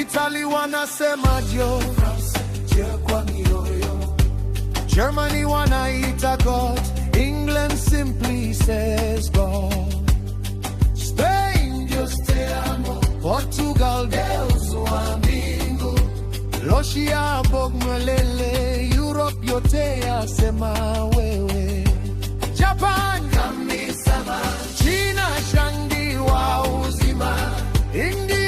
Italy wanasema Dio, France Dieu kwa mioyo, Germany wanaita God, England simply says God, Spain Dios te amo, Portugal Deus wa mbingu, Russia Bog Mwelele, Europe yote yasema wewe, Japan Kami-sama, China Shangdi wa uzima, India